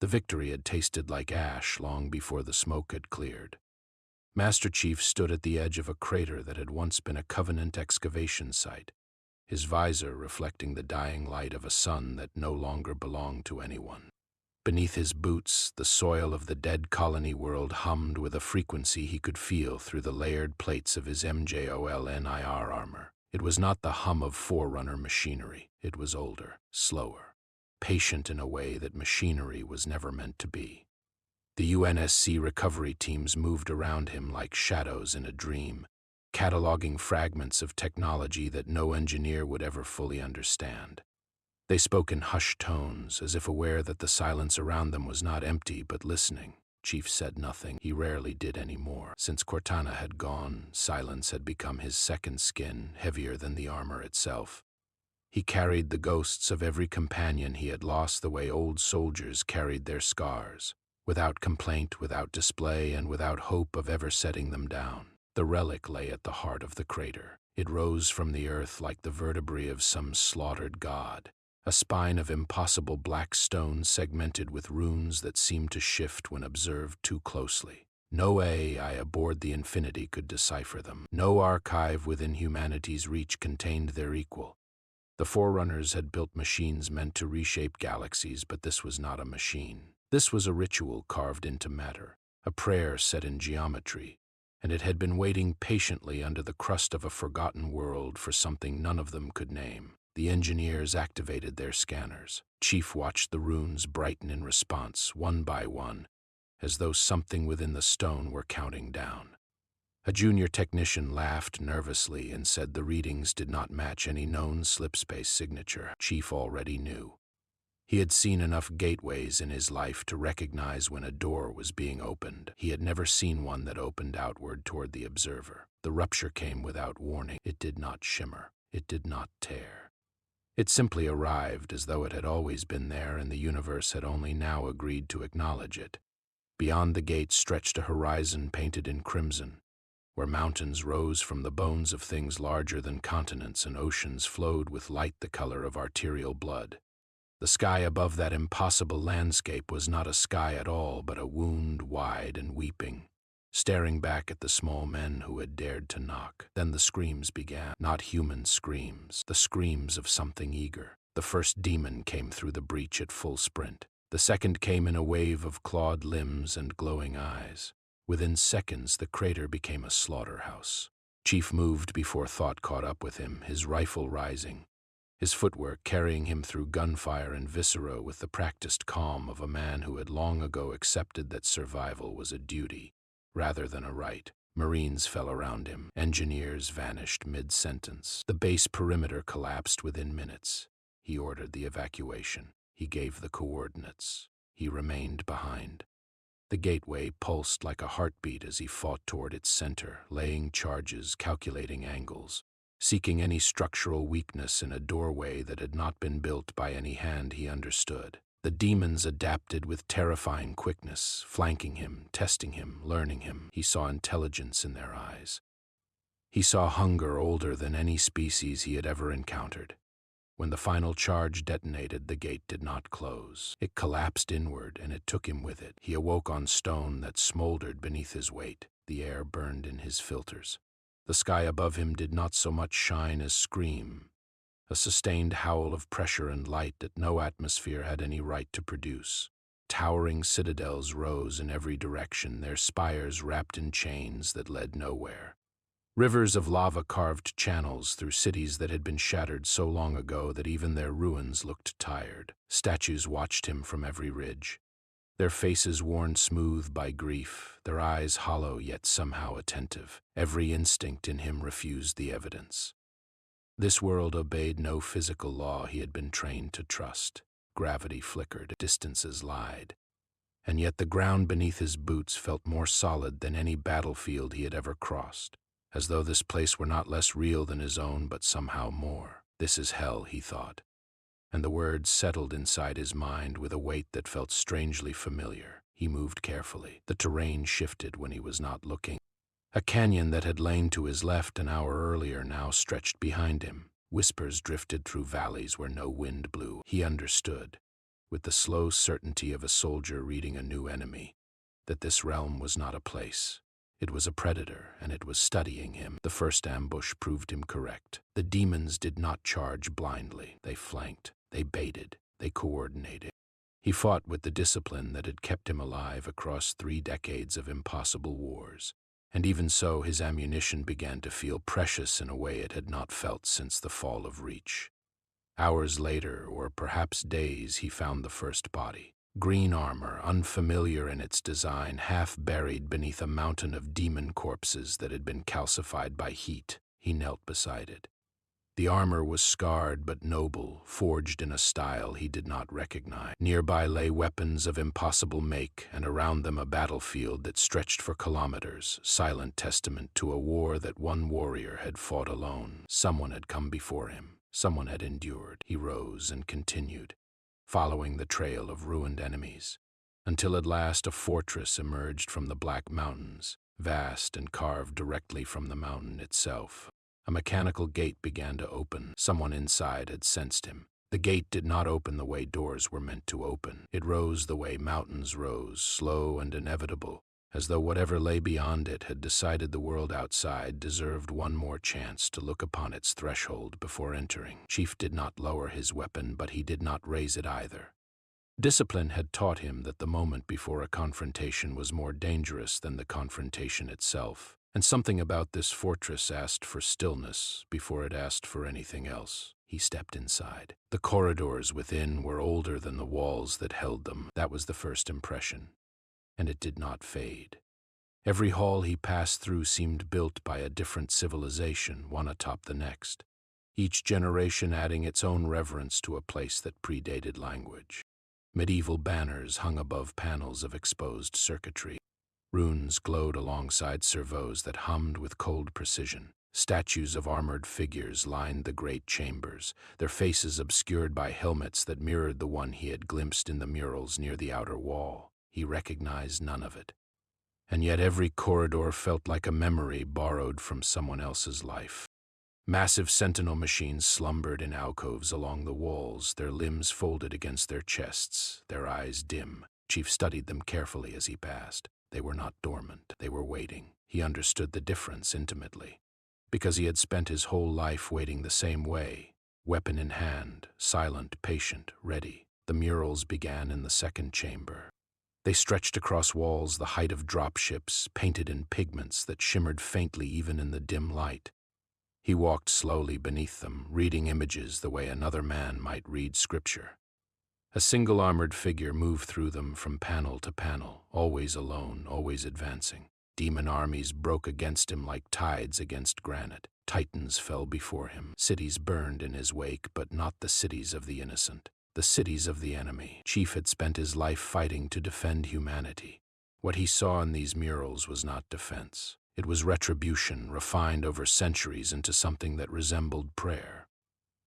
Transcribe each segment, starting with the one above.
The victory had tasted like ash long before the smoke had cleared. Master Chief stood at the edge of a crater that had once been a Covenant excavation site, his visor reflecting the dying light of a sun that no longer belonged to anyone. Beneath his boots, the soil of the dead colony world hummed with a frequency he could feel through the layered plates of his MJOLNIR armor. It was not the hum of Forerunner machinery. It was older, slower, patient in a way that machinery was never meant to be. The UNSC recovery teams moved around him like shadows in a dream, cataloging fragments of technology that no engineer would ever fully understand. They spoke in hushed tones, as if aware that the silence around them was not empty but listening. Chief said nothing. He rarely did any more. Since Cortana had gone, silence had become his second skin, heavier than the armor itself. He carried the ghosts of every companion he had lost the way old soldiers carried their scars, without complaint, without display, and without hope of ever setting them down. The relic lay at the heart of the crater. It rose from the earth like the vertebrae of some slaughtered god, a spine of impossible black stone segmented with runes that seemed to shift when observed too closely. No AI aboard the Infinity could decipher them. No archive within humanity's reach contained their equal. The Forerunners had built machines meant to reshape galaxies, but this was not a machine. This was a ritual carved into matter, a prayer set in geometry, and it had been waiting patiently under the crust of a forgotten world for something none of them could name. The engineers activated their scanners. Chief watched the runes brighten in response, one by one, as though something within the stone were counting down. A junior technician laughed nervously and said the readings did not match any known slipspace signature. Chief already knew. He had seen enough gateways in his life to recognize when a door was being opened. He had never seen one that opened outward toward the observer. The rupture came without warning. It did not shimmer. It did not tear. It simply arrived as though it had always been there and the universe had only now agreed to acknowledge it. Beyond the gate stretched a horizon painted in crimson, where mountains rose from the bones of things larger than continents and oceans flowed with light the color of arterial blood. The sky above that impossible landscape was not a sky at all, but a wound wide and weeping, staring back at the small men who had dared to knock. Then the screams began, not human screams, the screams of something eager. The first demon came through the breach at full sprint. The second came in a wave of clawed limbs and glowing eyes. Within seconds, the crater became a slaughterhouse. Chief moved before thought caught up with him, his rifle rising, his footwork carrying him through gunfire and viscera with the practiced calm of a man who had long ago accepted that survival was a duty rather than a right. Marines fell around him. Engineers vanished mid-sentence. The base perimeter collapsed within minutes. He ordered the evacuation. He gave the coordinates. He remained behind. The gateway pulsed like a heartbeat as he fought toward its center, laying charges, calculating angles, seeking any structural weakness in a doorway that had not been built by any hand he understood. The demons adapted with terrifying quickness, flanking him, testing him, learning him. He saw intelligence in their eyes. He saw hunger older than any species he had ever encountered. When the final charge detonated, the gate did not close. It collapsed inward, and it took him with it. He awoke on stone that smoldered beneath his weight. The air burned in his filters. The sky above him did not so much shine as scream, a sustained howl of pressure and light that no atmosphere had any right to produce. Towering citadels rose in every direction, their spires wrapped in chains that led nowhere. Rivers of lava carved channels through cities that had been shattered so long ago that even their ruins looked tired. Statues watched him from every ridge, their faces worn smooth by grief, their eyes hollow yet somehow attentive. Every instinct in him refused the evidence. This world obeyed no physical law he had been trained to trust. Gravity flickered, distances lied, and yet the ground beneath his boots felt more solid than any battlefield he had ever crossed, as though this place were not less real than his own, but somehow more. This is hell, he thought, and the words settled inside his mind with a weight that felt strangely familiar. He moved carefully. The terrain shifted when he was not looking. A canyon that had lain to his left an hour earlier now stretched behind him. Whispers drifted through valleys where no wind blew. He understood. with the slow certainty of a soldier reading a new enemy, that this realm was not a place. It was a predator, and it was studying him. The first ambush proved him correct. The demons did not charge blindly. They flanked, they baited, they coordinated. He fought with the discipline that had kept him alive across 3 decades of impossible wars. And even so, his ammunition began to feel precious in a way it had not felt since the fall of Reach. Hours later, or perhaps days, he found the first body. Green armor, unfamiliar in its design, half buried beneath a mountain of demon corpses that had been calcified by heat. He knelt beside it. The armor was scarred but noble, forged in a style he did not recognize. Nearby lay weapons of impossible make, and around them a battlefield that stretched for kilometers, silent testament to a war that one warrior had fought alone. Someone had come before him. Someone had endured. He rose and continued, following the trail of ruined enemies, until at last a fortress emerged from the Black Mountains, vast and carved directly from the mountain itself. A mechanical gate began to open. Someone inside had sensed him. The gate did not open the way doors were meant to open. It rose the way mountains rose, slow and inevitable, as though whatever lay beyond it had decided the world outside deserved one more chance to look upon its threshold before entering. Chief did not lower his weapon, but he did not raise it either. Discipline had taught him that the moment before a confrontation was more dangerous than the confrontation itself. And something about this fortress asked for stillness before it asked for anything else. He stepped inside. The corridors within were older than the walls that held them. That was the first impression, and it did not fade. Every hall he passed through seemed built by a different civilization, one atop the next, each generation adding its own reverence to a place that predated language. Medieval banners hung above panels of exposed circuitry. Runes glowed alongside servos that hummed with cold precision. Statues of armored figures lined the great chambers, their faces obscured by helmets that mirrored the one he had glimpsed in the murals near the outer wall. He recognized none of it. And yet every corridor felt like a memory borrowed from someone else's life. Massive sentinel machines slumbered in alcoves along the walls, their limbs folded against their chests, their eyes dim. Chief studied them carefully as he passed. They were not dormant. They were waiting. He understood the difference intimately, because he had spent his whole life waiting the same way, weapon in hand, silent, patient, ready. The murals began in the second chamber. They stretched across walls the height of dropships, painted in pigments that shimmered faintly even in the dim light. He walked slowly beneath them, reading images the way another man might read scripture. A single armored figure moved through them from panel to panel, always alone, always advancing. Demon armies broke against him like tides against granite. Titans fell before him. Cities burned in his wake, but not the cities of the innocent, the cities of the enemy. Chief had spent his life fighting to defend humanity. What he saw in these murals was not defense. It was retribution, refined over centuries into something that resembled prayer.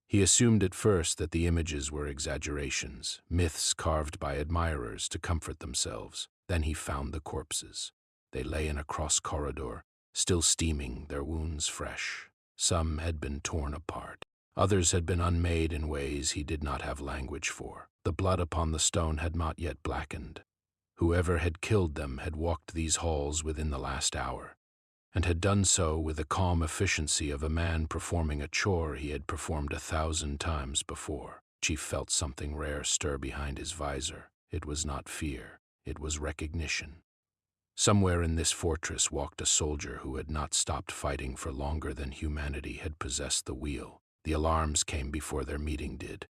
He assumed at first that the images were exaggerations, myths carved by admirers to comfort themselves. Then he found the corpses. They lay in a cross corridor, still steaming, their wounds fresh. Some had been torn apart. Others had been unmade in ways he did not have language for. The blood upon the stone had not yet blackened. Whoever had killed them had walked these halls within the last hour, and had done so with the calm efficiency of a man performing a chore he had performed 1,000 times before. Chief felt something rare stir behind his visor. It was not fear, it was recognition. Somewhere in this fortress walked a soldier who had not stopped fighting for longer than humanity had possessed the wheel. The alarms came before their meeting did.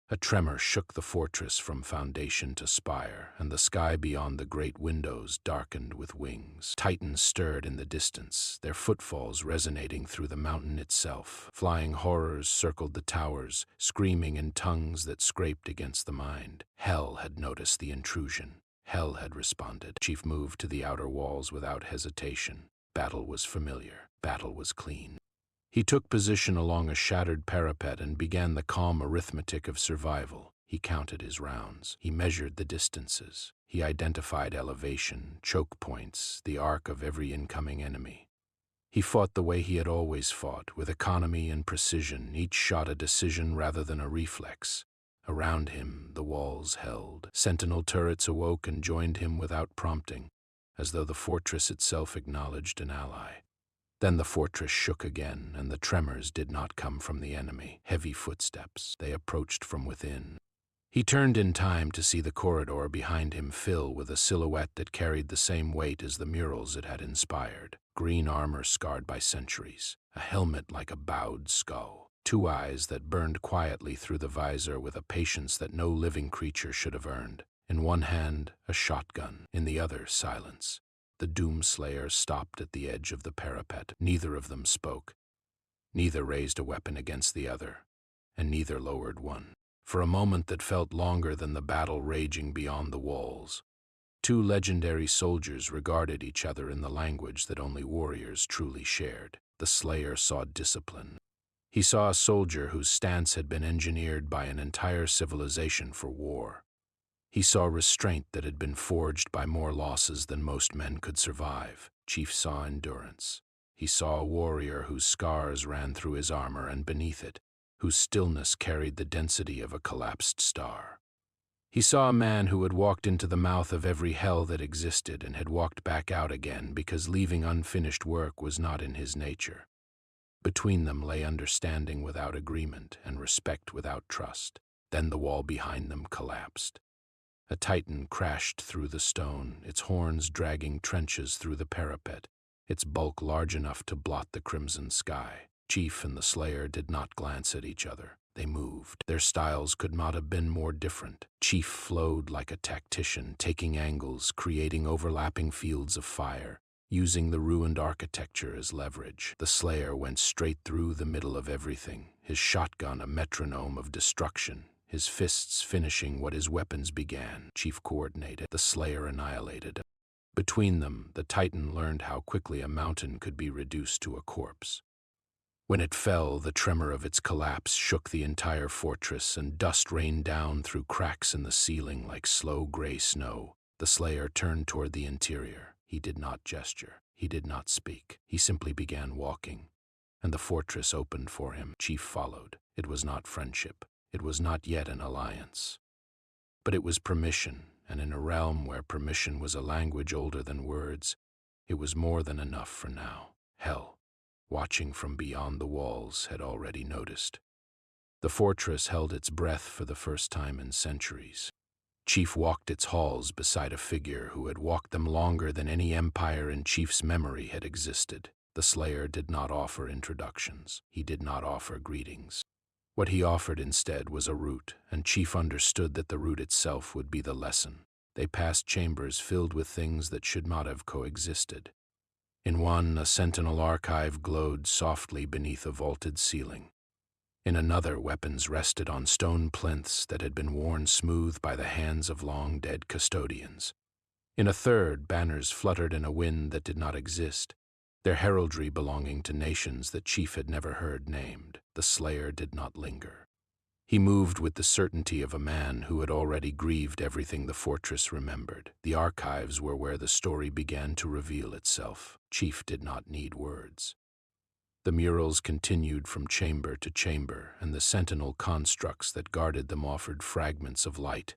A tremor shook the fortress from foundation to spire, and the sky beyond the great windows darkened with wings. Titans stirred in the distance, their footfalls resonating through the mountain itself. Flying horrors circled the towers, screaming in tongues that scraped against the mind. Hell had noticed the intrusion. Hell had responded. Chief moved to the outer walls without hesitation. Battle was familiar. Battle was clean. He took position along a shattered parapet and began the calm arithmetic of survival. He counted his rounds. He measured the distances. He identified elevation, choke points, the arc of every incoming enemy. He fought the way he had always fought, with economy and precision, each shot a decision rather than a reflex. Around him, the walls held. Sentinel turrets awoke and joined him without prompting, as though the fortress itself acknowledged an ally. Then the fortress shook again, and the tremors did not come from the enemy. Heavy footsteps, they approached from within. He turned in time to see the corridor behind him fill with a silhouette that carried the same weight as the murals it had inspired. Green armor scarred by centuries, a helmet like a bowed skull, two eyes that burned quietly through the visor with a patience that no living creature should have earned. In one hand, a shotgun, in the other, silence. The Doomslayer stopped at the edge of the parapet. Neither of them spoke. Neither raised a weapon against the other, and neither lowered one. For a moment that felt longer than the battle raging beyond the walls, two legendary soldiers regarded each other in the language that only warriors truly shared. The Slayer saw discipline. He saw a soldier whose stance had been engineered by an entire civilization for war. He saw restraint that had been forged by more losses than most men could survive. Chief saw endurance. He saw a warrior whose scars ran through his armor and beneath it, whose stillness carried the density of a collapsed star. He saw a man who had walked into the mouth of every hell that existed and had walked back out again because leaving unfinished work was not in his nature. Between them lay understanding without agreement and respect without trust. Then the wall behind them collapsed. A titan crashed through the stone, its horns dragging trenches through the parapet, its bulk large enough to blot the crimson sky. Chief and the Slayer did not glance at each other. They moved. Their styles could not have been more different. Chief flowed like a tactician, taking angles, creating overlapping fields of fire, using the ruined architecture as leverage. The Slayer went straight through the middle of everything, his shotgun a metronome of destruction, his fists finishing what his weapons began. Chief coordinated. The Slayer annihilated. Between them, the Titan learned how quickly a mountain could be reduced to a corpse. When it fell, the tremor of its collapse shook the entire fortress, and dust rained down through cracks in the ceiling like slow gray snow. The Slayer turned toward the interior. He did not gesture. He did not speak. He simply began walking, and the fortress opened for him. Chief followed. It was not friendship. It was not yet an alliance. But it was permission, and in a realm where permission was a language older than words, it was more than enough for now. Hell, watching from beyond the walls, had already noticed. The fortress held its breath for the first time in centuries. Chief walked its halls beside a figure who had walked them longer than any empire in Chief's memory had existed. The Slayer did not offer introductions. He did not offer greetings. What he offered instead was a route, and Chief understood that the route itself would be the lesson. They passed chambers filled with things that should not have coexisted. In one, a sentinel archive glowed softly beneath a vaulted ceiling. In another, weapons rested on stone plinths that had been worn smooth by the hands of long-dead custodians. In a third, banners fluttered in a wind that did not exist, their heraldry belonging to nations that Chief had never heard named. The Slayer did not linger. He moved with the certainty of a man who had already grieved everything the fortress remembered. The archives were where the story began to reveal itself. Chief did not need words. The murals continued from chamber to chamber, and the sentinel constructs that guarded them offered fragments of light,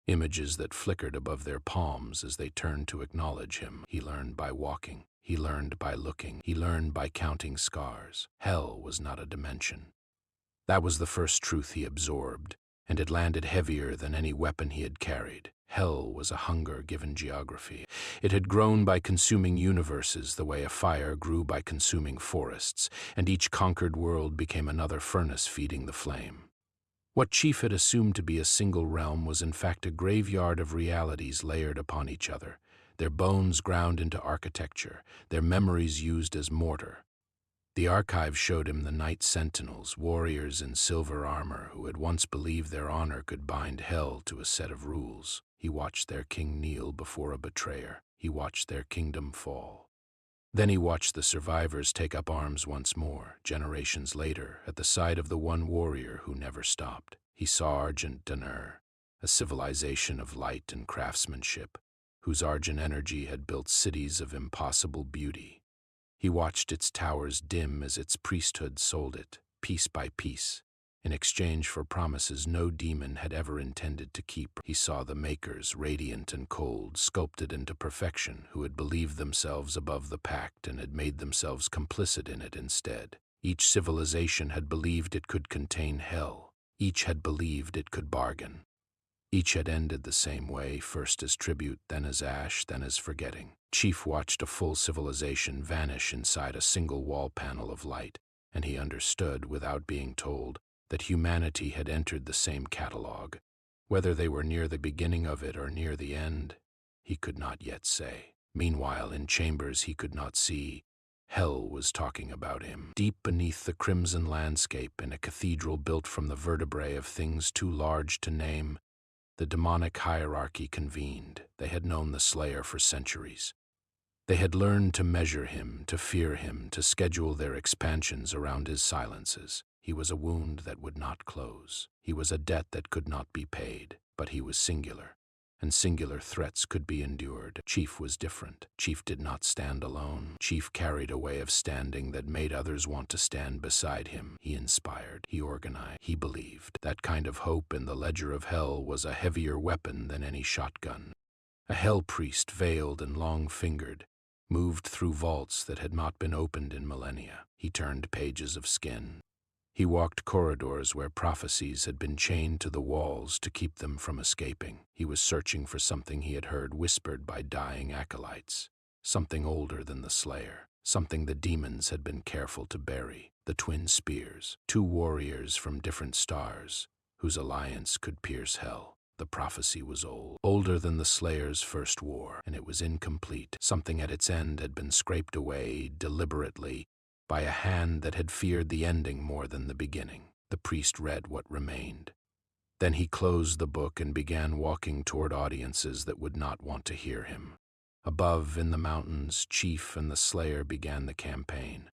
images that flickered above their palms as they turned to acknowledge him. He learned by walking. He learned by looking. He learned by counting scars. Hell was not a dimension. That was the first truth he absorbed, and it landed heavier than any weapon he had carried. Hell was a hunger given geography. It had grown by consuming universes the way a fire grew by consuming forests, and each conquered world became another furnace feeding the flame. What Chief had assumed to be a single realm was in fact a graveyard of realities layered upon each other, their bones ground into architecture, their memories used as mortar. The archive showed him the Night Sentinels, warriors in silver armor who had once believed their honor could bind hell to a set of rules. He watched their king kneel before a betrayer. He watched their kingdom fall. Then he watched the survivors take up arms once more, generations later, at the side of the one warrior who never stopped. He saw Argent Daner, a civilization of light and craftsmanship, whose argent energy had built cities of impossible beauty. He watched its towers dim as its priesthood sold it, piece by piece, in exchange for promises no demon had ever intended to keep. He saw the makers, radiant and cold, sculpted into perfection, who had believed themselves above the pact and had made themselves complicit in it instead. Each civilization had believed it could contain hell. Each had believed it could bargain. Each had ended the same way, first as tribute, then as ash, then as forgetting. Chief watched a full civilization vanish inside a single wall panel of light, and he understood, without being told, that humanity had entered the same catalog. Whether they were near the beginning of it or near the end, he could not yet say. Meanwhile, in chambers he could not see, hell was talking about him. Deep beneath the crimson landscape, in a cathedral built from the vertebrae of things too large to name, the demonic hierarchy convened. They had known the Slayer for centuries. They had learned to measure him, to fear him, to schedule their expansions around his silences. He was a wound that would not close. He was a debt that could not be paid, but he was singular, and singular threats could be endured. Chief was different. Chief did not stand alone. Chief carried a way of standing that made others want to stand beside him. He inspired, he organized, he believed. That kind of hope in the ledger of hell was a heavier weapon than any shotgun. A hell priest, veiled and long-fingered, moved through vaults that had not been opened in millennia. He turned pages of skin. He walked corridors where prophecies had been chained to the walls to keep them from escaping. He was searching for something he had heard whispered by dying acolytes, something older than the Slayer, something the demons had been careful to bury. The twin spears, two warriors from different stars, whose alliance could pierce hell. The prophecy was old, older than the Slayer's first war, and it was incomplete. Something at its end had been scraped away, deliberately, by a hand that had feared the ending more than the beginning. The priest read what remained. Then he closed the book and began walking toward audiences that would not want to hear him. Above, in the mountains, Chief and the Slayer began the campaign.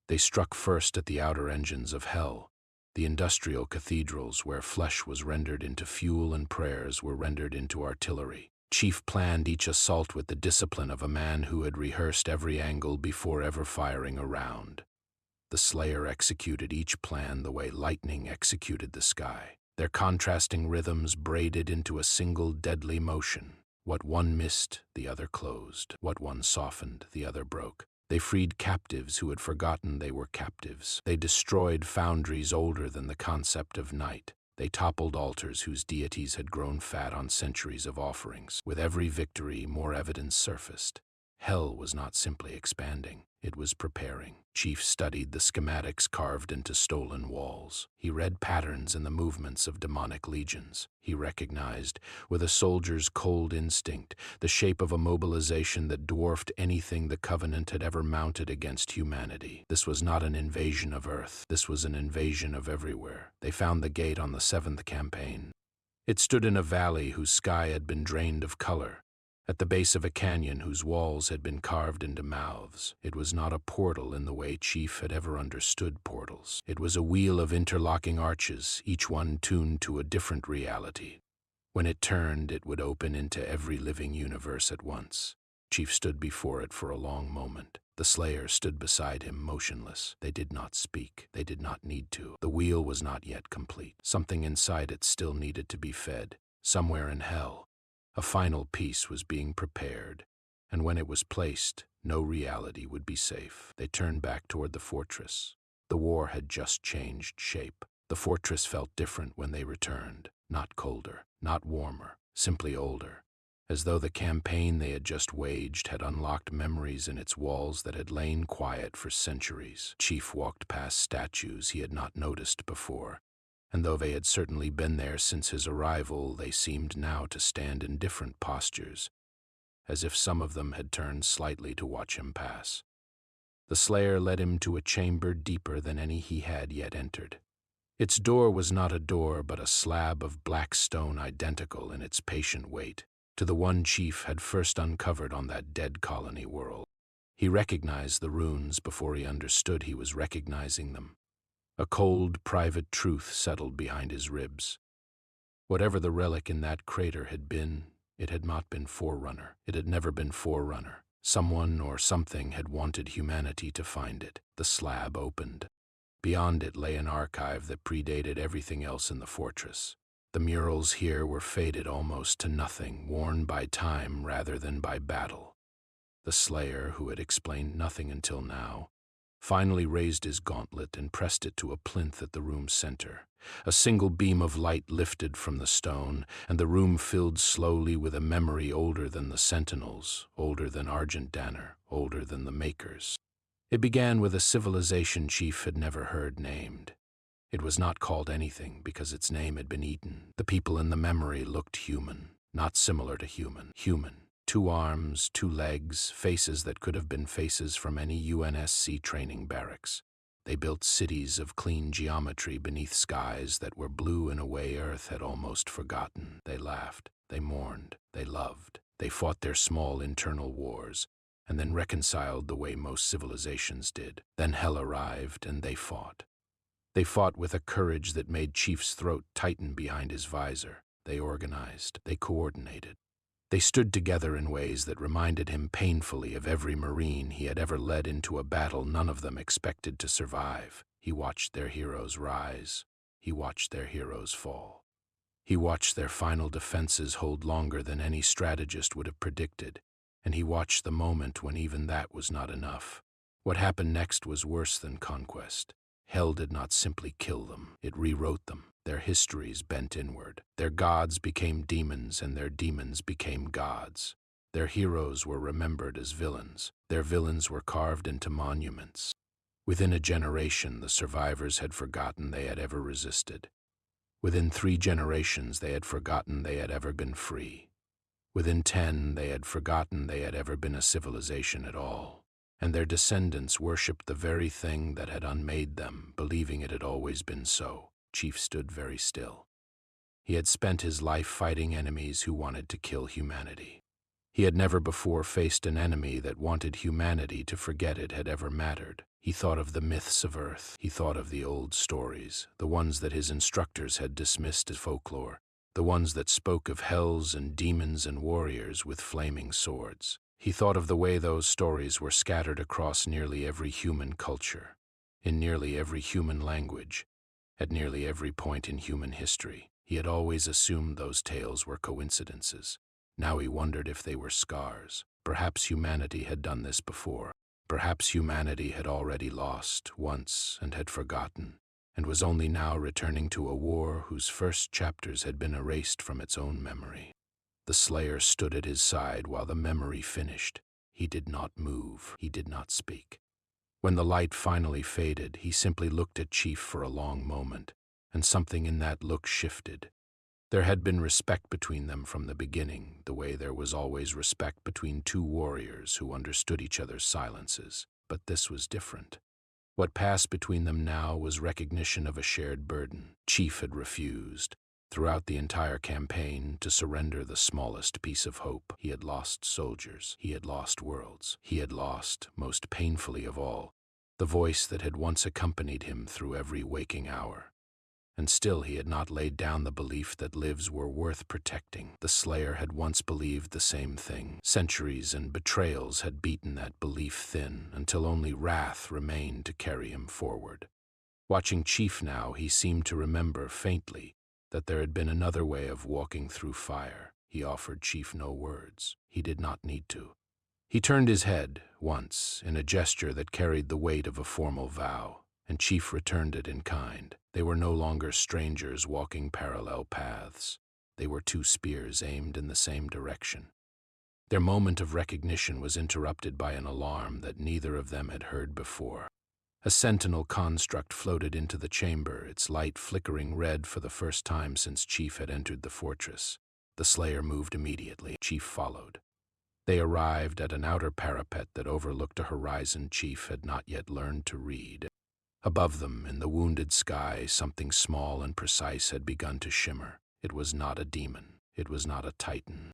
They struck first at the outer engines of hell. The industrial cathedrals where flesh was rendered into fuel and prayers were rendered into artillery. Chief planned each assault with the discipline of a man who had rehearsed every angle before ever firing a round. The Slayer executed each plan the way lightning executed the sky. Their contrasting rhythms braided into a single deadly motion. What one missed, the other closed. What one softened, the other broke. They freed captives who had forgotten they were captives. They destroyed foundries older than the concept of night. They toppled altars whose deities had grown fat on centuries of offerings. With every victory, more evidence surfaced. Hell was not simply expanding, it was preparing. Chief studied the schematics carved into stolen walls. He read patterns in the movements of demonic legions. He recognized, with a soldier's cold instinct, the shape of a mobilization that dwarfed anything the Covenant had ever mounted against humanity. This was not an invasion of Earth. This was an invasion of everywhere. They found the gate on the 7th campaign. It stood in a valley whose sky had been drained of color, at the base of a canyon whose walls had been carved into mouths. It was not a portal in the way Chief had ever understood portals. It was a wheel of interlocking arches, each one tuned to a different reality. When it turned, it would open into every living universe at once. Chief stood before it for a long moment. The Slayer stood beside him, motionless. They did not speak. They did not need to. The wheel was not yet complete. Something inside it still needed to be fed. Somewhere in hell, a final piece was being prepared, and when it was placed, no reality would be safe. They turned back toward the fortress. The war had just changed shape. The fortress felt different when they returned. Not colder, not warmer, simply older, as though the campaign they had just waged had unlocked memories in its walls that had lain quiet for centuries. Chief walked past statues he had not noticed before, and though they had certainly been there since his arrival, they seemed now to stand in different postures, as if some of them had turned slightly to watch him pass. The Slayer led him to a chamber deeper than any he had yet entered. Its door was not a door, but a slab of black stone identical in its patient weight to the one Chief had first uncovered on that dead colony world. He recognized the runes before he understood he was recognizing them. A cold, private truth settled behind his ribs. Whatever the relic in that crater had been, it had not been Forerunner. It had never been Forerunner. Someone or something had wanted humanity to find it. The slab opened. Beyond it lay an archive that predated everything else in the fortress. The murals here were faded almost to nothing, worn by time rather than by battle. The slayer, who had explained nothing until now, finally raised his gauntlet and pressed it to a plinth at the room's center. A single beam of light lifted from the stone, and the room filled slowly with a memory older than the Sentinels, older than Argent Danner, older than the Makers. It began with a civilization Chief had never heard named. It was not called anything because its name had been eaten. The people in the memory looked human, not similar to human. Human. 2 arms, 2 legs, faces that could have been faces from any UNSC training barracks. They built cities of clean geometry beneath skies that were blue in a way Earth had almost forgotten. They laughed, they mourned, they loved. They fought their small internal wars, and then reconciled the way most civilizations did. Then hell arrived, and they fought. They fought with a courage that made Chief's throat tighten behind his visor. They organized, they coordinated. They stood together in ways that reminded him painfully of every Marine he had ever led into a battle none of them expected to survive. He watched their heroes rise. He watched their heroes fall. He watched their final defenses hold longer than any strategist would have predicted, and he watched the moment when even that was not enough. What happened next was worse than conquest. Hell did not simply kill them, it rewrote them. Their histories bent inward. Their gods became demons, and their demons became gods. Their heroes were remembered as villains. Their villains were carved into monuments. Within a generation, the survivors had forgotten they had ever resisted. Within 3 generations, they had forgotten they had ever been free. Within 10, they had forgotten they had ever been a civilization at all. And their descendants worshipped the very thing that had unmade them, believing it had always been so. Chief stood very still. He had spent his life fighting enemies who wanted to kill humanity. He had never before faced an enemy that wanted humanity to forget it had ever mattered. He thought of the myths of Earth. He thought of the old stories, the ones that his instructors had dismissed as folklore, the ones that spoke of hells and demons and warriors with flaming swords. He thought of the way those stories were scattered across nearly every human culture, in nearly every human language, at nearly every point in human history. He had always assumed those tales were coincidences. Now he wondered if they were scars. Perhaps humanity had done this before. Perhaps humanity had already lost once and had forgotten, and was only now returning to a war whose first chapters had been erased from its own memory. The Slayer stood at his side while the memory finished. He did not move. He did not speak. When the light finally faded, he simply looked at Chief for a long moment, and something in that look shifted. There had been respect between them from the beginning, the way there was always respect between 2 warriors who understood each other's silences. But this was different. What passed between them now was recognition of a shared burden. Chief had refused, throughout the entire campaign, to surrender the smallest piece of hope. He had lost soldiers. He had lost worlds. He had lost, most painfully of all, the voice that had once accompanied him through every waking hour. And still he had not laid down the belief that lives were worth protecting. The Slayer had once believed the same thing. Centuries and betrayals had beaten that belief thin until only wrath remained to carry him forward. Watching Chief now, he seemed to remember faintly that there had been another way of walking through fire. He offered Chief no words. He did not need to. He turned his head once in a gesture that carried the weight of a formal vow, and Chief returned it in kind. They were no longer strangers walking parallel paths. They were 2 spears aimed in the same direction. Their moment of recognition was interrupted by an alarm that neither of them had heard before. A sentinel construct floated into the chamber, its light flickering red for the first time since Chief had entered the fortress. The Slayer moved immediately. Chief followed. They arrived at an outer parapet that overlooked a horizon Chief had not yet learned to read. Above them, in the wounded sky, something small and precise had begun to shimmer. It was not a demon. It was not a titan.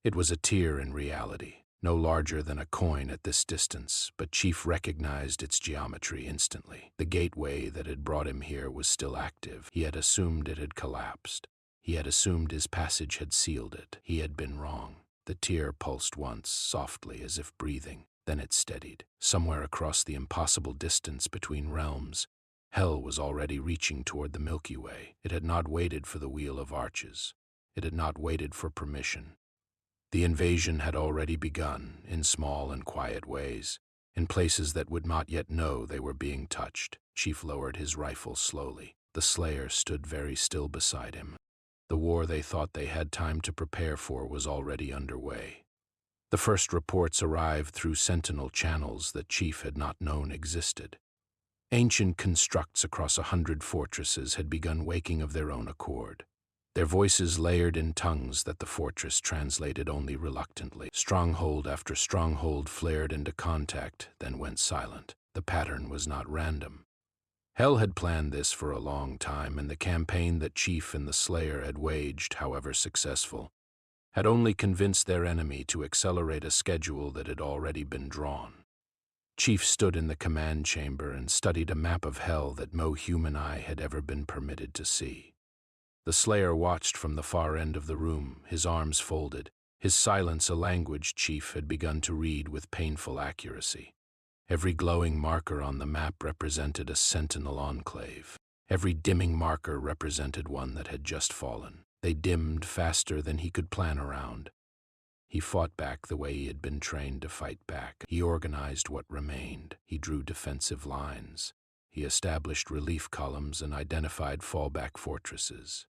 It was a tear in reality, no larger than a coin at this distance, but Chief recognized its geometry instantly. The gateway that had brought him here was still active. He had assumed it had collapsed. He had assumed his passage had sealed it. He had been wrong. The tear pulsed once, softly, as if breathing. Then it steadied. Somewhere across the impossible distance between realms, Hell was already reaching toward the Milky Way. It had not waited for the Wheel of Arches. It had not waited for permission. The invasion had already begun, in small and quiet ways, in places that would not yet know they were being touched. Chief lowered his rifle slowly. The Slayer stood very still beside him. The war they thought they had time to prepare for was already underway. The first reports arrived through sentinel channels that Chief had not known existed. Ancient constructs across 100 fortresses had begun waking of their own accord. Their voices layered in tongues that the fortress translated only reluctantly. Stronghold after stronghold flared into contact, then went silent. The pattern was not random. Hell had planned this for a long time, and the campaign that Chief and the Slayer had waged, however successful, had only convinced their enemy to accelerate a schedule that had already been drawn. Chief stood in the command chamber and studied a map of Hell that no human eye had ever been permitted to see. The Slayer watched from the far end of the room, his arms folded, his silence a language Chief had begun to read with painful accuracy. Every glowing marker on the map represented a sentinel enclave. Every dimming marker represented one that had just fallen. They dimmed faster than he could plan around. He fought back the way he had been trained to fight back. He organized what remained. He drew defensive lines. He established relief columns and identified fallback fortresses.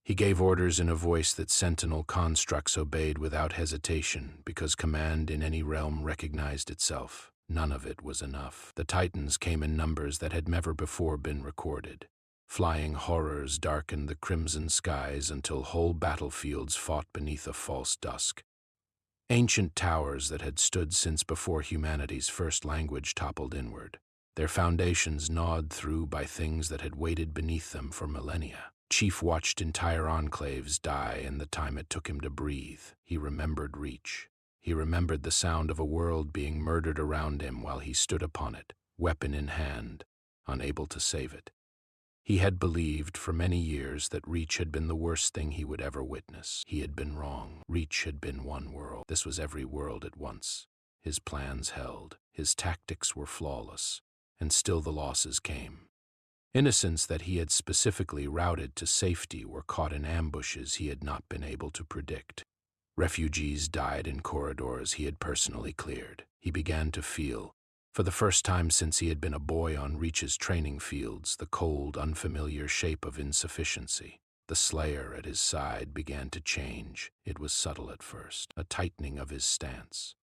He gave orders in a voice that sentinel constructs obeyed without hesitation, because command in any realm recognized itself. None of it was enough. The Titans came in numbers that had never before been recorded. Flying horrors darkened the crimson skies until whole battlefields fought beneath a false dusk. Ancient towers that had stood since before humanity's first language toppled inward, their foundations gnawed through by things that had waited beneath them for millennia. Chief watched entire enclaves die in the time it took him to breathe. He remembered Reach. He remembered the sound of a world being murdered around him while he stood upon it, weapon in hand, unable to save it. He had believed for many years that Reach had been the worst thing he would ever witness. He had been wrong. Reach had been one world. This was every world at once. His plans held. His tactics were flawless. And still the losses came. Innocents that he had specifically routed to safety were caught in ambushes he had not been able to predict. Refugees died in corridors he had personally cleared. He began to feel, for the first time since he had been a boy on Reach's training fields, the cold, unfamiliar shape of insufficiency. The Slayer at his side began to change. It was subtle at first, a tightening of his stance,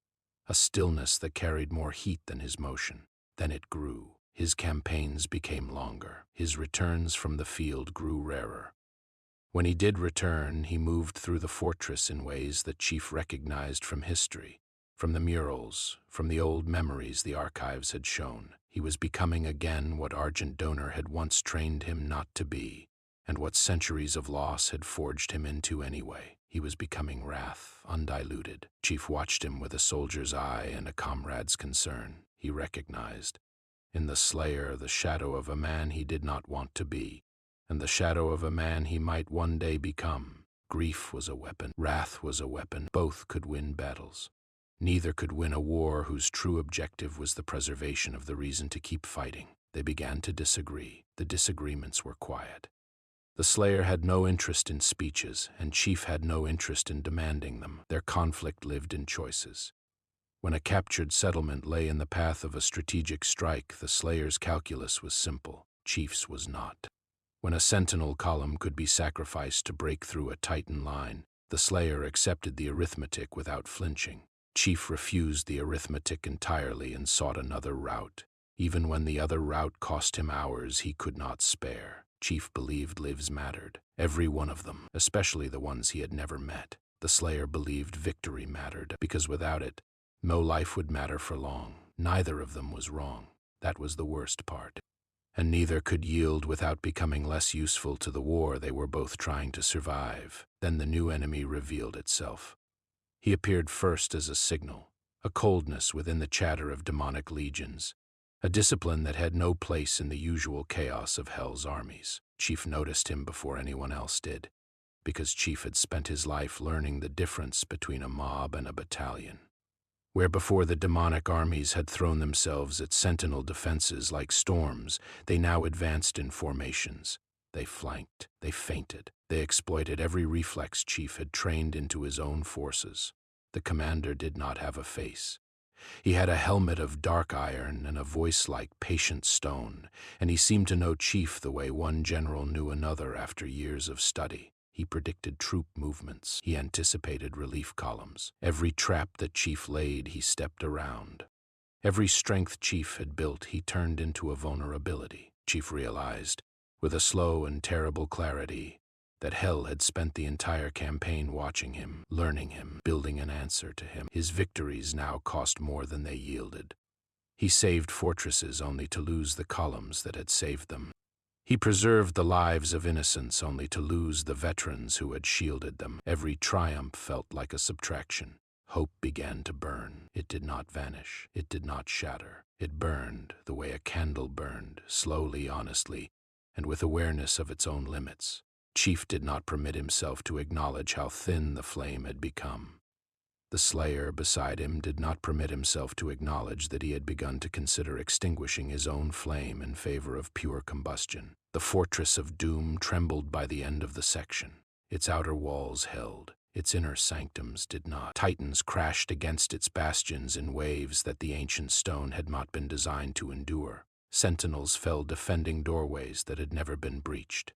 a stillness that carried more heat than his motion. Then it grew. His campaigns became longer. His returns from the field grew rarer. When he did return, he moved through the fortress in ways that Chief recognized from history, from the murals, from the old memories the archives had shown. He was becoming again what Argent Donor had once trained him not to be, and what centuries of loss had forged him into anyway. He was becoming wrath, undiluted. Chief watched him with a soldier's eye and a comrade's concern. He recognized, in the Slayer, the shadow of a man he did not want to be, and the shadow of a man he might one day become. Grief was a weapon. Wrath was a weapon. Both could win battles. Neither could win a war whose true objective was the preservation of the reason to keep fighting. They began to disagree. The disagreements were quiet. The Slayer had no interest in speeches, and Chief had no interest in demanding them. Their conflict lived in choices. When a captured settlement lay in the path of a strategic strike, the Slayer's calculus was simple. Chief's was not. When a sentinel column could be sacrificed to break through a Titan line, the Slayer accepted the arithmetic without flinching. Chief refused the arithmetic entirely and sought another route. Even when the other route cost him hours he could not spare. Chief believed lives mattered, every one of them, especially the ones he had never met. The Slayer believed victory mattered, because without it, no life would matter for long. Neither of them was wrong. That was the worst part. And neither could yield without becoming less useful to the war they were both trying to survive. Then the new enemy revealed itself. He appeared first as a signal, a coldness within the chatter of demonic legions, a discipline that had no place in the usual chaos of Hell's armies. Chief noticed him before anyone else did, because Chief had spent his life learning the difference between a mob and a battalion. Where before the demonic armies had thrown themselves at sentinel defenses like storms, they now advanced in formations. They flanked, they feinted, they exploited every reflex Chief had trained into his own forces. The commander did not have a face. He had a helmet of dark iron and a voice like patient stone, and he seemed to know Chief the way one general knew another after years of study. He predicted troop movements. He anticipated relief columns. Every trap that Chief laid, he stepped around. Every strength Chief had built, he turned into a vulnerability. Chief realized, with a slow and terrible clarity, that hell had spent the entire campaign watching him, learning him, building an answer to him. His victories now cost more than they yielded. He saved fortresses only to lose the columns that had saved them. He preserved the lives of innocents only to lose the veterans who had shielded them. Every triumph felt like a subtraction. Hope began to burn. It did not vanish. It did not shatter. It burned the way a candle burned, slowly, honestly, and with awareness of its own limits. Chief did not permit himself to acknowledge how thin the flame had become. The slayer beside him did not permit himself to acknowledge that he had begun to consider extinguishing his own flame in favor of pure combustion. The fortress of doom trembled by the end of the section. Its outer walls held. Its inner sanctums did not. Titans crashed against its bastions in waves that the ancient stone had not been designed to endure. Sentinels fell defending doorways that had never been breached.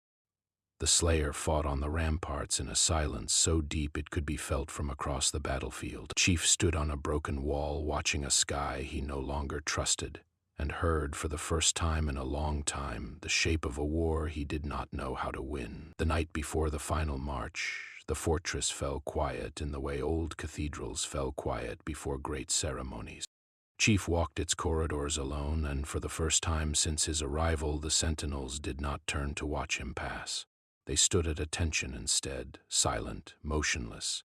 The slayer fought on the ramparts in a silence so deep it could be felt from across the battlefield. Chief stood on a broken wall watching a sky he no longer trusted, and heard for the first time in a long time the shape of a war he did not know how to win. The night before the final march, the fortress fell quiet in the way old cathedrals fell quiet before great ceremonies. Chief walked its corridors alone, and for the first time since his arrival, the sentinels did not turn to watch him pass. They stood at attention instead, silent, motionless,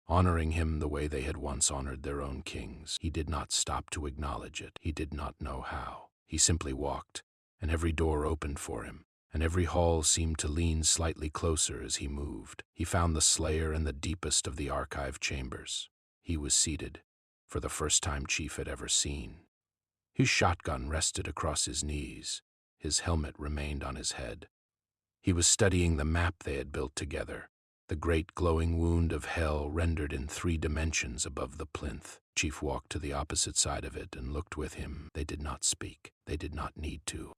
honoring him the way they had once honored their own kings. He did not stop to acknowledge it. He did not know how. He simply walked, and every door opened for him, and every hall seemed to lean slightly closer as he moved. He found the slayer in the deepest of the archive chambers. He was seated, for the first time Chief had ever seen. His shotgun rested across his knees. His helmet remained on his head. He was studying the map they had built together, the great glowing wound of hell rendered in 3 dimensions above the plinth. Chief walked to the opposite side of it and looked with him. They did not speak. They did not need to.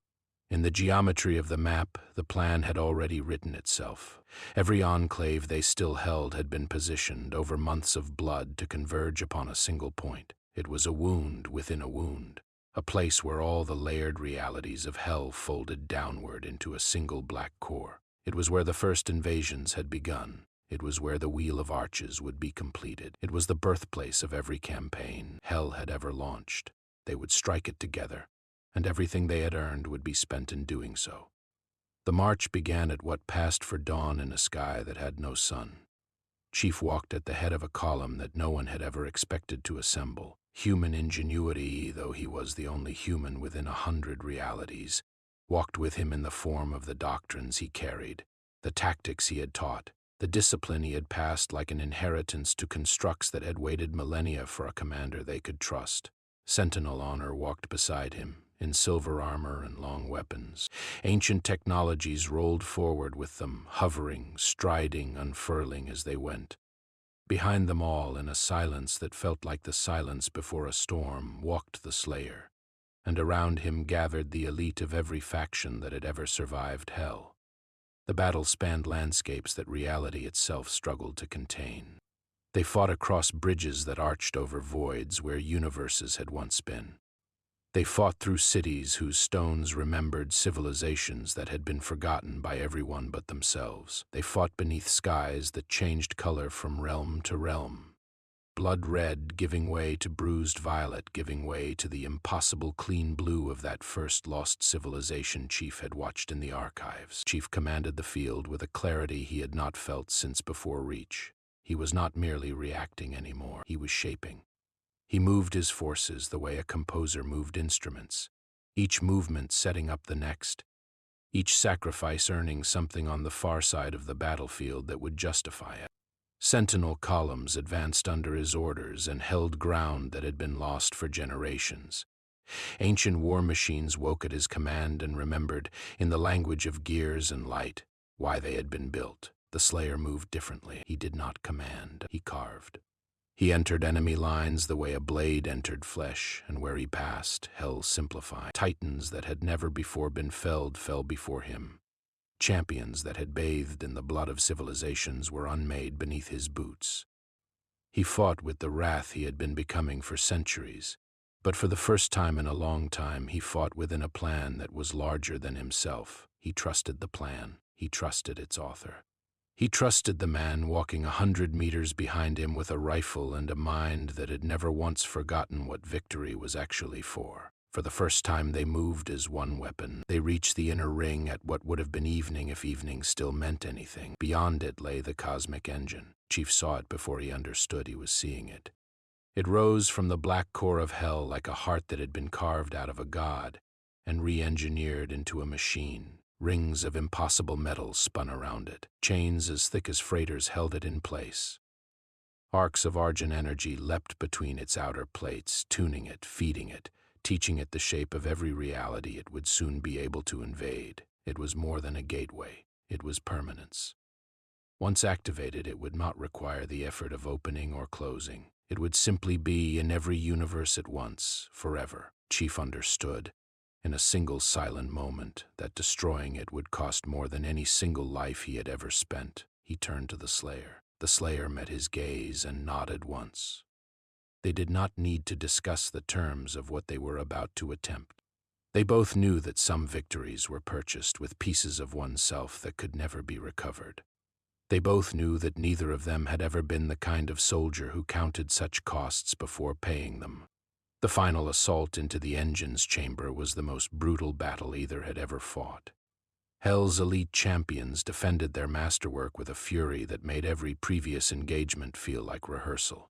In the geometry of the map, the plan had already written itself. Every enclave they still held had been positioned over months of blood to converge upon a single point. It was a wound within a wound. A place where all the layered realities of hell folded downward into a single black core. It was where the first invasions had begun. It was where the Wheel of Arches would be completed. It was the birthplace of every campaign hell had ever launched. They would strike it together, and everything they had earned would be spent in doing so. The march began at what passed for dawn in a sky that had no sun. Chief walked at the head of a column that no one had ever expected to assemble. Human ingenuity, though he was the only human within 100 realities, walked with him in the form of the doctrines he carried, the tactics he had taught, the discipline he had passed like an inheritance to constructs that had waited millennia for a commander they could trust. Sentinel Honor walked beside him, in silver armor and long weapons. Ancient technologies rolled forward with them, hovering, striding, unfurling as they went. Behind them all, in a silence that felt like the silence before a storm, walked the slayer, and around him gathered the elite of every faction that had ever survived hell. The battle spanned landscapes that reality itself struggled to contain. They fought across bridges that arched over voids where universes had once been. They fought through cities whose stones remembered civilizations that had been forgotten by everyone but themselves. They fought beneath skies that changed color from realm to realm. Blood red giving way to bruised violet, giving way to the impossible clean blue of that first lost civilization Chief had watched in the archives. Chief commanded the field with a clarity he had not felt since before Reach. He was not merely reacting anymore. He was shaping. He moved his forces the way a composer moved instruments, each movement setting up the next, each sacrifice earning something on the far side of the battlefield that would justify it. Sentinel columns advanced under his orders and held ground that had been lost for generations. Ancient war machines woke at his command and remembered, in the language of gears and light, why they had been built. The Slayer moved differently. He did not command, he carved. He entered enemy lines the way a blade entered flesh, and where he passed, hell simplified. Titans that had never before been felled fell before him. Champions that had bathed in the blood of civilizations were unmade beneath his boots. He fought with the wrath he had been becoming for centuries, but for the first time in a long time he fought within a plan that was larger than himself. He trusted the plan. He trusted its author. He trusted the man walking 100 meters behind him with a rifle and a mind that had never once forgotten what victory was actually for. For the first time they moved as one weapon. They reached the inner ring at what would have been evening if evening still meant anything. Beyond it lay the cosmic engine. Chief saw it before he understood he was seeing it. It rose from the black core of hell like a heart that had been carved out of a god and re-engineered into a machine. Rings of impossible metal spun around it. Chains as thick as freighters held it in place. Arcs of argent energy leapt between its outer plates, tuning it, feeding it, teaching it the shape of every reality it would soon be able to invade. It was more than a gateway. It was permanence. Once activated, it would not require the effort of opening or closing. It would simply be in every universe at once, forever. Chief understood, in a single silent moment, that destroying it would cost more than any single life he had ever spent. He turned to the Slayer. The Slayer met his gaze and nodded once. They did not need to discuss the terms of what they were about to attempt. They both knew that some victories were purchased with pieces of oneself that could never be recovered. They both knew that neither of them had ever been the kind of soldier who counted such costs before paying them. The final assault into the engine's chamber was the most brutal battle either had ever fought. Hell's elite champions defended their masterwork with a fury that made every previous engagement feel like rehearsal.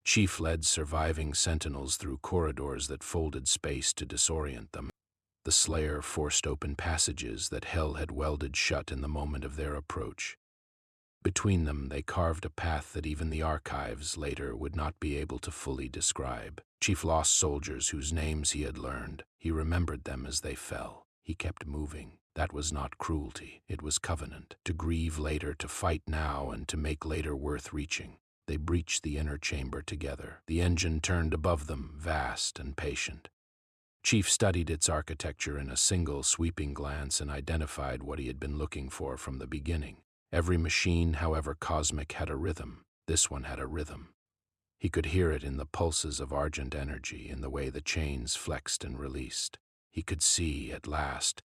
Chief led surviving sentinels through corridors that folded space to disorient them. The Slayer forced open passages that Hell had welded shut in the moment of their approach. Between them, they carved a path that even the archives later would not be able to fully describe. Chief lost soldiers whose names he had learned. He remembered them as they fell. He kept moving. That was not cruelty. It was covenant. To grieve later, to fight now, and to make later worth reaching. They breached the inner chamber together. The engine turned above them, vast and patient. Chief studied its architecture in a single sweeping glance and identified what he had been looking for from the beginning. Every machine, however cosmic, had a rhythm. This one had a rhythm. He could hear it in the pulses of argent energy, in the way the chains flexed and released. He could see, at last,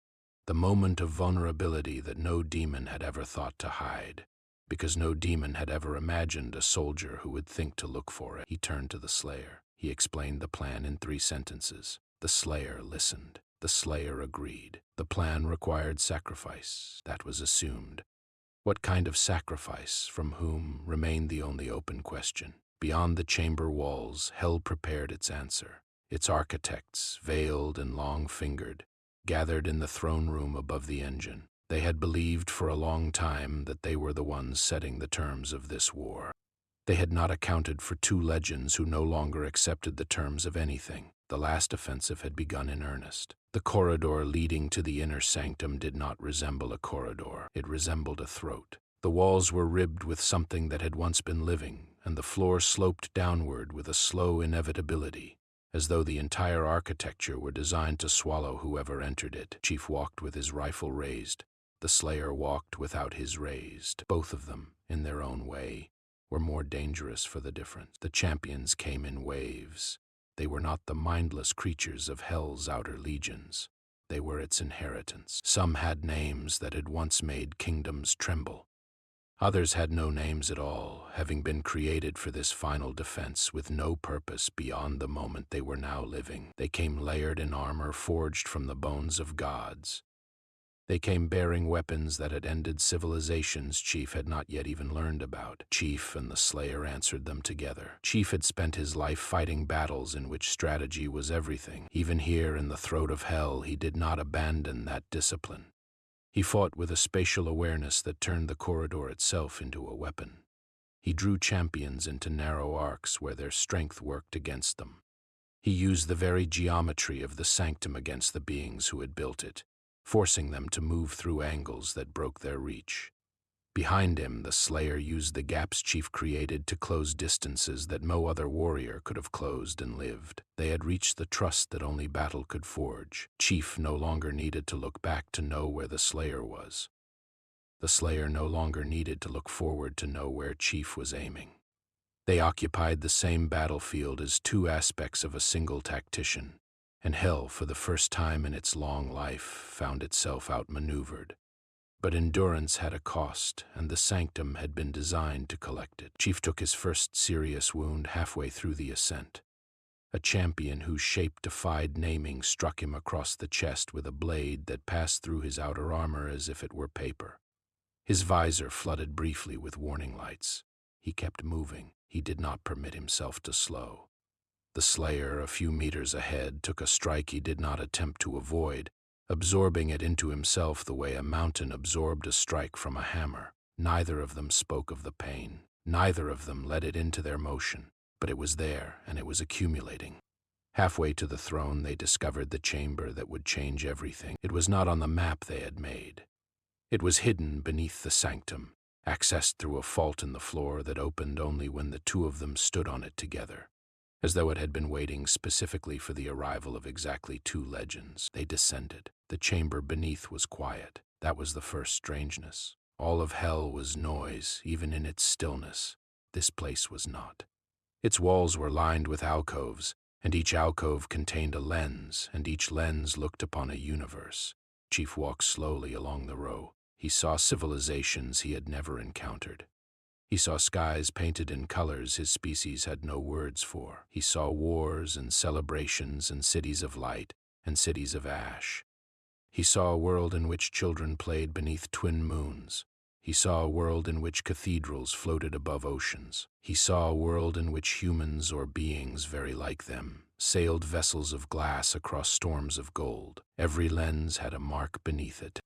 the moment of vulnerability that no demon had ever thought to hide, because no demon had ever imagined a soldier who would think to look for it. He turned to the Slayer. He explained the plan in 3 sentences. The Slayer listened. The Slayer agreed. The plan required sacrifice. That was assumed. What kind of sacrifice, from whom, remained the only open question. Beyond the chamber walls, Hell prepared its answer. Its architects, veiled and long-fingered, gathered in the throne room above the engine. They had believed for a long time that they were the ones setting the terms of this war. They had not accounted for 2 legends who no longer accepted the terms of anything. The last offensive had begun in earnest. The corridor leading to the inner sanctum did not resemble a corridor. It resembled a throat. The walls were ribbed with something that had once been living, and the floor sloped downward with a slow inevitability, as though the entire architecture were designed to swallow whoever entered it. Chief walked with his rifle raised. The Slayer walked without his raised. Both of them, in their own way, were more dangerous for the difference. The champions came in waves. They were not the mindless creatures of Hell's outer legions. They were its inheritance. Some had names that had once made kingdoms tremble. Others had no names at all, having been created for this final defense with no purpose beyond the moment they were now living. They came layered in armor forged from the bones of gods. They came bearing weapons that had ended civilizations Chief had not yet even learned about. Chief and the Slayer answered them together. Chief had spent his life fighting battles in which strategy was everything. Even here in the throat of Hell, he did not abandon that discipline. He fought with a spatial awareness that turned the corridor itself into a weapon. He drew champions into narrow arcs where their strength worked against them. He used the very geometry of the sanctum against the beings who had built it, forcing them to move through angles that broke their reach. Behind him, the Slayer used the gaps Chief created to close distances that no other warrior could have closed and lived. They had reached the trust that only battle could forge. Chief no longer needed to look back to know where the Slayer was. The Slayer no longer needed to look forward to know where Chief was aiming. They occupied the same battlefield as two aspects of a single tactician, and hell, for the first time in its long life, found itself outmaneuvered. But endurance had a cost, and the sanctum had been designed to collect it. Chief took his first serious wound halfway through the ascent. A champion whose shape defied naming struck him across the chest with a blade that passed through his outer armor as if it were paper. His visor flooded briefly with warning lights. He kept moving. He did not permit himself to slow. The Slayer, a few meters ahead, took a strike he did not attempt to avoid, absorbing it into himself the way a mountain absorbed a strike from a hammer. Neither of them spoke of the pain. Neither of them let it into their motion, but it was there, and it was accumulating. Halfway to the throne, they discovered the chamber that would change everything. It was not on the map they had made. It was hidden beneath the sanctum, accessed through a fault in the floor that opened only when the two of them stood on it together. As though it had been waiting specifically for the arrival of exactly two legends. They descended. The chamber beneath was quiet. That was the first strangeness. All of hell was noise, even in its stillness. This place was not. Its walls were lined with alcoves, and each alcove contained a lens, and each lens looked upon a universe. Chief walked slowly along the row. He saw civilizations he had never encountered. He saw skies painted in colors his species had no words for. He saw wars and celebrations and cities of light and cities of ash. He saw a world in which children played beneath twin moons. He saw a world in which cathedrals floated above oceans. He saw a world in which humans or beings very like them sailed vessels of glass across storms of gold. Every lens had a mark beneath it.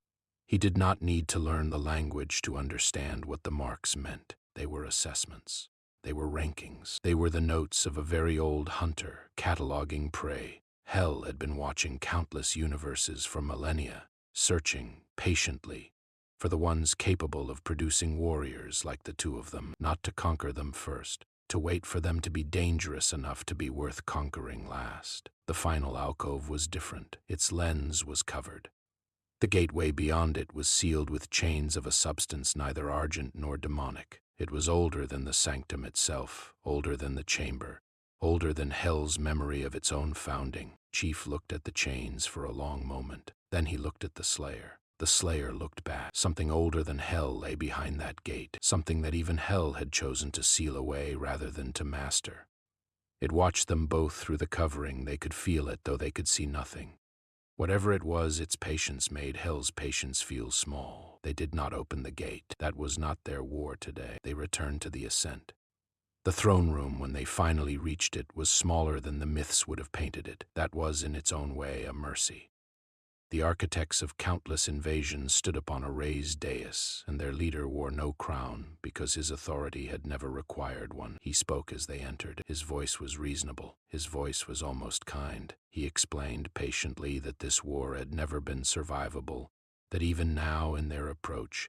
He did not need to learn the language to understand what the marks meant. They were assessments. They were rankings. They were the notes of a very old hunter cataloging prey. Hell had been watching countless universes for millennia, searching, patiently, for the ones capable of producing warriors like the two of them, not to conquer them first, to wait for them to be dangerous enough to be worth conquering last. The final alcove was different. Its lens was covered. The gateway beyond it was sealed with chains of a substance neither argent nor demonic. It was older than the sanctum itself, older than the chamber, older than hell's memory of its own founding. Chief looked at the chains for a long moment. Then he looked at the Slayer. The Slayer looked back. Something older than hell lay behind that gate, something that even hell had chosen to seal away rather than to master. It watched them both through the covering. They could feel it, though they could see nothing. Whatever it was, its patience made hell's patience feel small. They did not open the gate. That was not their war today. They returned to the ascent. The throne room, when they finally reached it, was smaller than the myths would have painted it. That was, in its own way, a mercy. The architects of countless invasions stood upon a raised dais, and their leader wore no crown because his authority had never required one. He spoke as they entered. His voice was reasonable. His voice was almost kind. He explained patiently that this war had never been survivable, that even now, in their approach,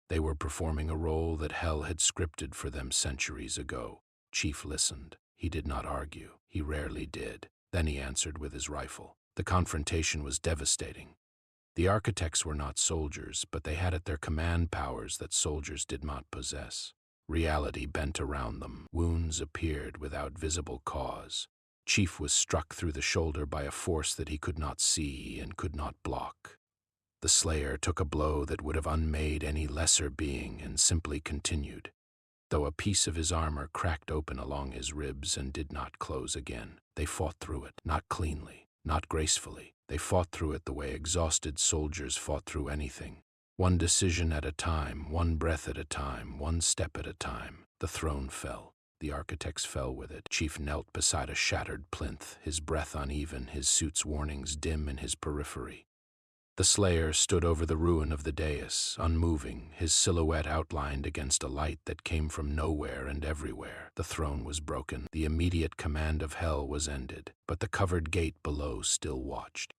they were performing a role that hell had scripted for them centuries ago. Chief listened. He did not argue. He rarely did. Then he answered with his rifle. The confrontation was devastating. The architects were not soldiers, but they had at their command powers that soldiers did not possess. Reality bent around them. Wounds appeared without visible cause. Chief was struck through the shoulder by a force that he could not see and could not block. The Slayer took a blow that would have unmade any lesser being and simply continued, though a piece of his armor cracked open along his ribs and did not close again. They fought through it, not cleanly, not gracefully. They fought through it the way exhausted soldiers fought through anything. One decision at a time, one breath at a time, one step at a time. The throne fell. The architects fell with it. Chief knelt beside a shattered plinth, his breath uneven, his suit's warnings dim in his periphery. The Slayer stood over the ruin of the dais, unmoving, his silhouette outlined against a light that came from nowhere and everywhere. The throne was broken, the immediate command of hell was ended, but the covered gate below still watched.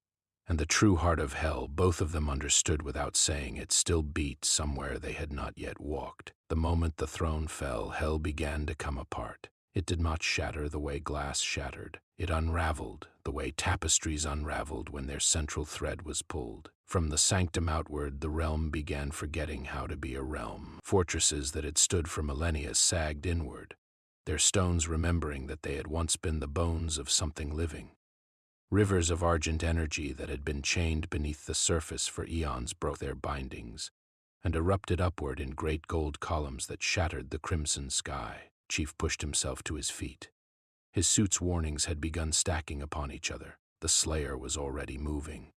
And the true heart of hell, both of them understood without saying it, still beat somewhere they had not yet walked. The moment the throne fell, hell began to come apart. It did not shatter the way glass shattered. It unraveled the way tapestries unraveled when their central thread was pulled. From the sanctum outward, the realm began forgetting how to be a realm. Fortresses that had stood for millennia sagged inward, their stones remembering that they had once been the bones of something living. Rivers of argent energy that had been chained beneath the surface for eons broke their bindings and erupted upward in great gold columns that shattered the crimson sky. Chief pushed himself to his feet. His suit's warnings had begun stacking upon each other. The Slayer was already moving.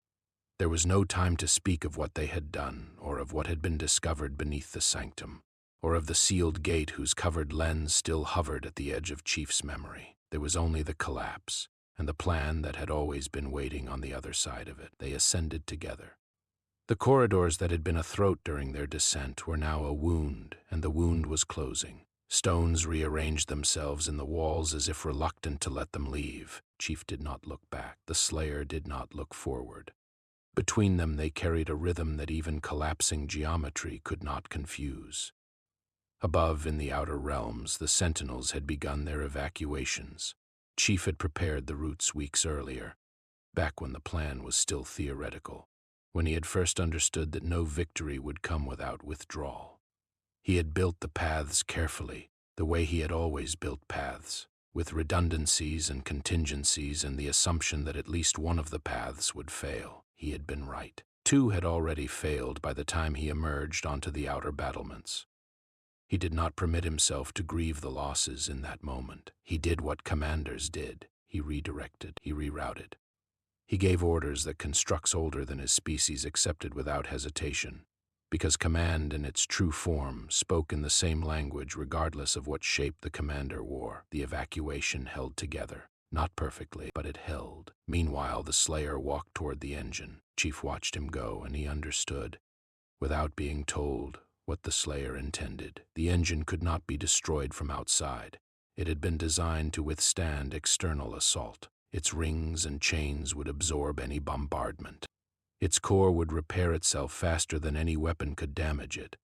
There was no time to speak of what they had done, or of what had been discovered beneath the sanctum, or of the sealed gate whose covered lens still hovered at the edge of Chief's memory. There was only the collapse, and the plan that had always been waiting on the other side of it. They ascended together. The corridors that had been a throat during their descent were now a wound, and the wound was closing. Stones rearranged themselves in the walls as if reluctant to let them leave. Chief did not look back. The Slayer did not look forward. Between them they carried a rhythm that even collapsing geometry could not confuse. Above, in the outer realms, the sentinels had begun their evacuations. Chief had prepared the routes weeks earlier, back when the plan was still theoretical, when he had first understood that no victory would come without withdrawal. He had built the paths carefully, the way he had always built paths, with redundancies and contingencies and the assumption that at least one of the paths would fail. He had been right. Two had already failed by the time he emerged onto the outer battlements. He did not permit himself to grieve the losses in that moment. He did what commanders did. He redirected. He rerouted. He gave orders that constructs older than his species accepted without hesitation, because command in its true form spoke in the same language regardless of what shape the commander wore. The evacuation held together. Not perfectly, but it held. Meanwhile, the Slayer walked toward the engine. Chief watched him go, and he understood, without being told, what the Slayer intended. The engine could not be destroyed from outside. It had been designed to withstand external assault. Its rings and chains would absorb any bombardment. Its core would repair itself faster than any weapon could damage it.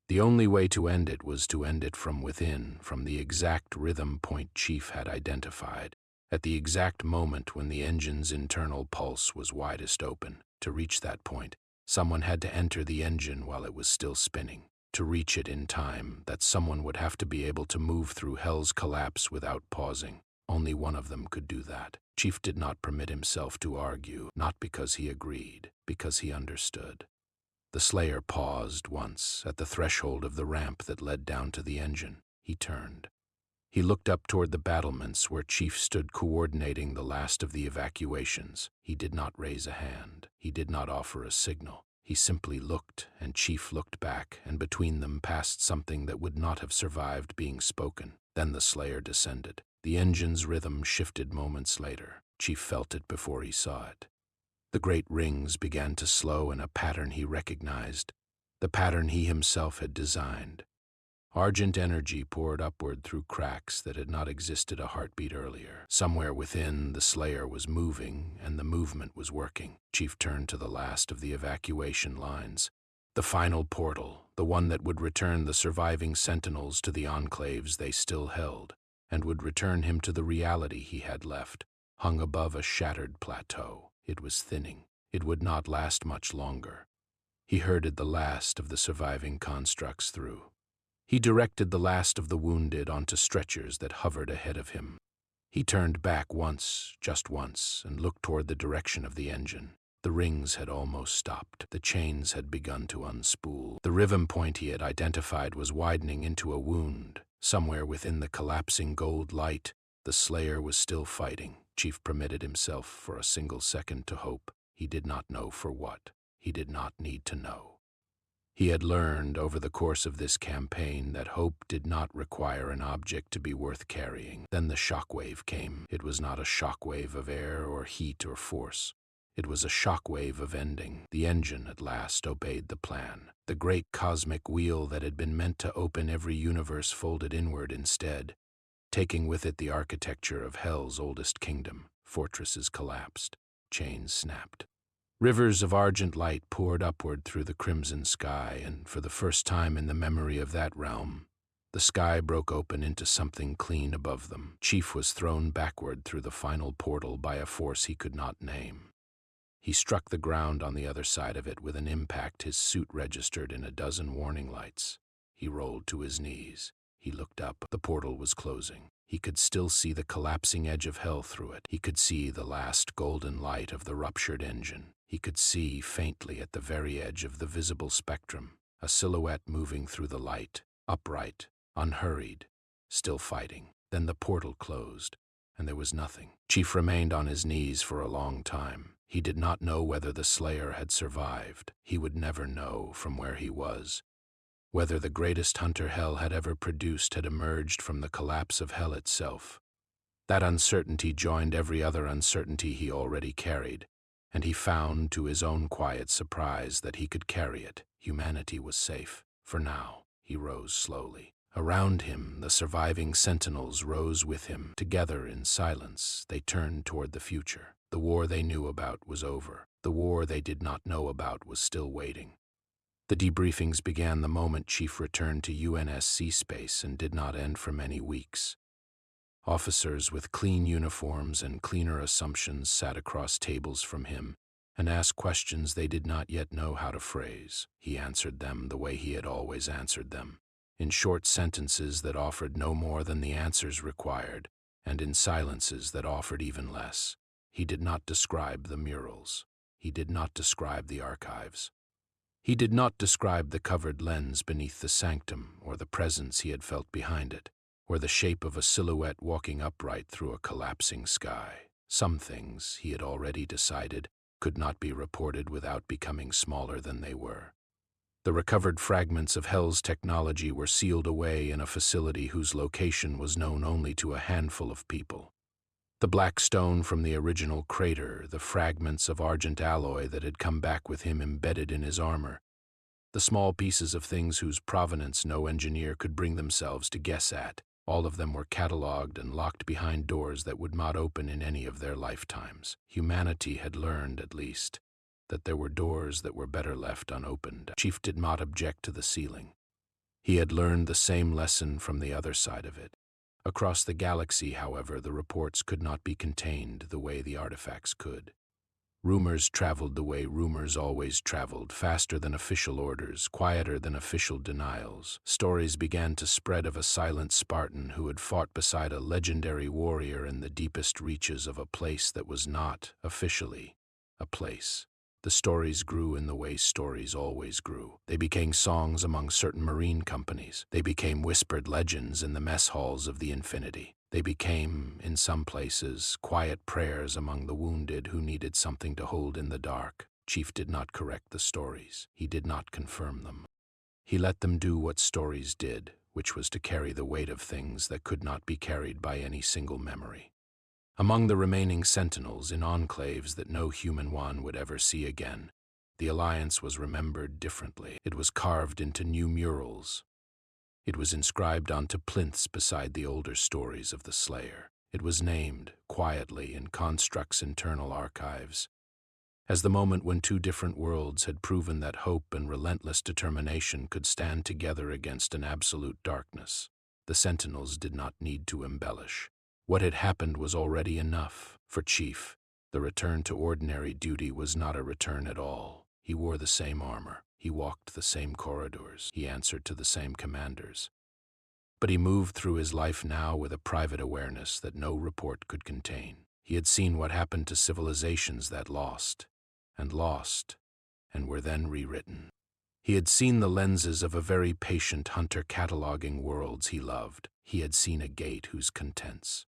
The only way to end it was to end it from within, from the exact rhythm point Chief had identified, at the exact moment when the engine's internal pulse was widest open. To reach that point, someone had to enter the engine while it was still spinning. To reach it in time, that someone would have to be able to move through hell's collapse without pausing. Only one of them could do that. Chief did not permit himself to argue, not because he agreed, because he understood. The Slayer paused once at the threshold of the ramp that led down to the engine. He turned. He looked up toward the battlements where Chief stood coordinating the last of the evacuations. He did not raise a hand. He did not offer a signal. He simply looked, and Chief looked back, and between them passed something that would not have survived being spoken. Then the Slayer descended. The engine's rhythm shifted moments later. Chief felt it before he saw it. The great rings began to slow in a pattern he recognized, the pattern he himself had designed. Argent energy poured upward through cracks that had not existed a heartbeat earlier. Somewhere within, the Slayer was moving, and the movement was working. Chief turned to the last of the evacuation lines. The final portal, the one that would return the surviving sentinels to the enclaves they still held, and would return him to the reality he had left, hung above a shattered plateau. It was thinning. It would not last much longer. He herded the last of the surviving constructs through. He directed the last of the wounded onto stretchers that hovered ahead of him. He turned back once, just once, and looked toward the direction of the engine. The rings had almost stopped. The chains had begun to unspool. The rhythm point he had identified was widening into a wound. Somewhere within the collapsing gold light, the Slayer was still fighting. Chief permitted himself for a single second to hope. He did not know for what. He did not need to know. He had learned over the course of this campaign that hope did not require an object to be worth carrying. Then the shockwave came. It was not a shockwave of air or heat or force. It was a shockwave of ending. The engine at last obeyed the plan. The great cosmic wheel that had been meant to open every universe folded inward instead, taking with it the architecture of Hell's oldest kingdom. Fortresses collapsed. Chains snapped. Rivers of argent light poured upward through the crimson sky, and for the first time in the memory of that realm, the sky broke open into something clean above them. Chief was thrown backward through the final portal by a force he could not name. He struck the ground on the other side of it with an impact his suit registered in a dozen warning lights. He rolled to his knees. He looked up. The portal was closing. He could still see the collapsing edge of hell through it. He could see the last golden light of the ruptured engine. He could see, faintly at the very edge of the visible spectrum, a silhouette moving through the light, upright, unhurried, still fighting. Then the portal closed, and there was nothing. Chief remained on his knees for a long time. He did not know whether the Slayer had survived. He would never know from where he was. Whether the greatest hunter Hell had ever produced had emerged from the collapse of Hell itself. That uncertainty joined every other uncertainty he already carried, and he found, to his own quiet surprise, that he could carry it. Humanity was safe. For now. He rose slowly. Around him, the surviving sentinels rose with him. Together, in silence, they turned toward the future. The war they knew about was over. The war they did not know about was still waiting. The debriefings began the moment Chief returned to UNSC space and did not end for many weeks. Officers with clean uniforms and cleaner assumptions sat across tables from him and asked questions they did not yet know how to phrase. He answered them the way he had always answered them, in short sentences that offered no more than the answers required, and in silences that offered even less. He did not describe the murals. He did not describe the archives. He did not describe the covered lens beneath the sanctum, or the presence he had felt behind it, or the shape of a silhouette walking upright through a collapsing sky. Some things, he had already decided, could not be reported without becoming smaller than they were. The recovered fragments of Hell's technology were sealed away in a facility whose location was known only to a handful of people. The black stone from the original crater, the fragments of argent alloy that had come back with him embedded in his armor, the small pieces of things whose provenance no engineer could bring themselves to guess at, all of them were catalogued and locked behind doors that would not open in any of their lifetimes. Humanity had learned, at least, that there were doors that were better left unopened. Chief did not object to the ceiling. He had learned the same lesson from the other side of it. Across the galaxy, however, the reports could not be contained the way the artifacts could. Rumors traveled the way rumors always traveled, faster than official orders, quieter than official denials. Stories began to spread of a silent Spartan who had fought beside a legendary warrior in the deepest reaches of a place that was not, officially, a place. The stories grew in the way stories always grew. They became songs among certain marine companies. They became whispered legends in the mess halls of the Infinity. They became, in some places, quiet prayers among the wounded who needed something to hold in the dark. Chief did not correct the stories. He did not confirm them. He let them do what stories did, which was to carry the weight of things that could not be carried by any single memory. Among the remaining sentinels in enclaves that no human one would ever see again, the Alliance was remembered differently. It was carved into new murals. It was inscribed onto plinths beside the older stories of the Slayer. It was named, quietly, in Construct's internal archives, as the moment when two different worlds had proven that hope and relentless determination could stand together against an absolute darkness. The sentinels did not need to embellish. What had happened was already enough. For Chief, the return to ordinary duty was not a return at all. He wore the same armor. He walked the same corridors. He answered to the same commanders. But he moved through his life now with a private awareness that no report could contain. He had seen what happened to civilizations that lost, and were then rewritten. He had seen the lenses of a very patient hunter cataloging worlds he loved. He had seen a gate whose contents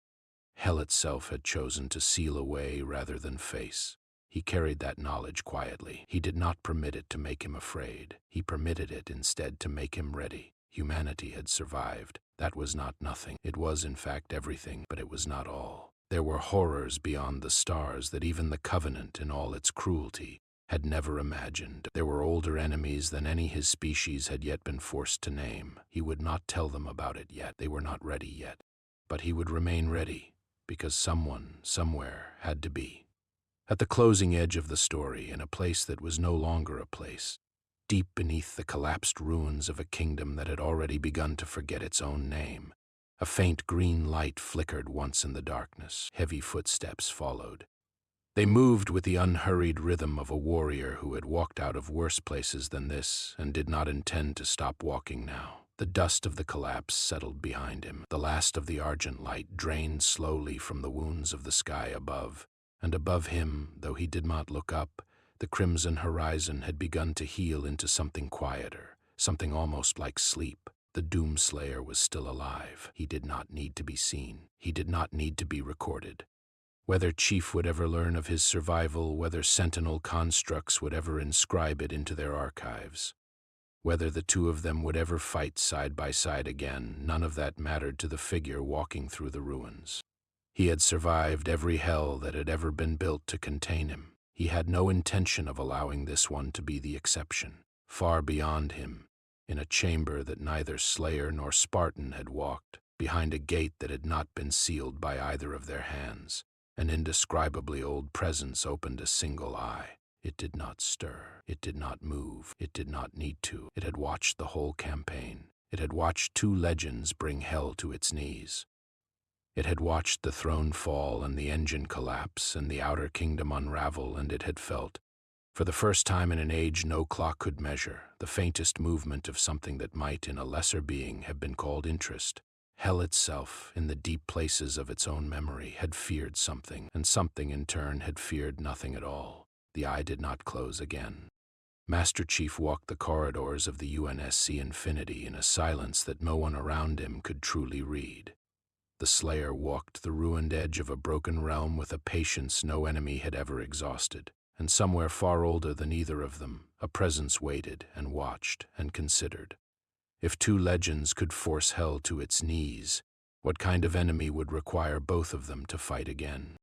Hell itself had chosen to seal away rather than face. He carried that knowledge quietly. He did not permit it to make him afraid. He permitted it instead to make him ready. Humanity had survived. That was not nothing. It was, in fact, everything, but it was not all. There were horrors beyond the stars that even the Covenant, in all its cruelty, had never imagined. There were older enemies than any his species had yet been forced to name. He would not tell them about it yet. They were not ready yet. But he would remain ready, because someone, somewhere, had to be. At the closing edge of the story, in a place that was no longer a place, deep beneath the collapsed ruins of a kingdom that had already begun to forget its own name, a faint green light flickered once in the darkness. Heavy footsteps followed. They moved with the unhurried rhythm of a warrior who had walked out of worse places than this and did not intend to stop walking now. The dust of the collapse settled behind him. The last of the argent light drained slowly from the wounds of the sky above, and above him, though he did not look up, the crimson horizon had begun to heal into something quieter, something almost like sleep. The Doomslayer was still alive. He did not need to be seen. He did not need to be recorded. Whether Chief would ever learn of his survival, whether Sentinel constructs would ever inscribe it into their archives, whether the two of them would ever fight side by side again, none of that mattered to the figure walking through the ruins. He had survived every hell that had ever been built to contain him. He had no intention of allowing this one to be the exception. Far beyond him, in a chamber that neither Slayer nor Spartan had walked, behind a gate that had not been sealed by either of their hands, an indescribably old presence opened a single eye. It did not stir. It did not move. It did not need to. It had watched the whole campaign. It had watched two legends bring hell to its knees. It had watched the throne fall and the engine collapse and the outer kingdom unravel, and it had felt, for the first time in an age no clock could measure, the faintest movement of something that might, in a lesser being, have been called interest. Hell itself, in the deep places of its own memory, had feared something, and something in turn had feared nothing at all. The eye did not close again. Master Chief walked the corridors of the UNSC Infinity in a silence that no one around him could truly read. The Slayer walked the ruined edge of a broken realm with a patience no enemy had ever exhausted, and somewhere far older than either of them, a presence waited and watched and considered. If two legends could force hell to its knees, what kind of enemy would require both of them to fight again?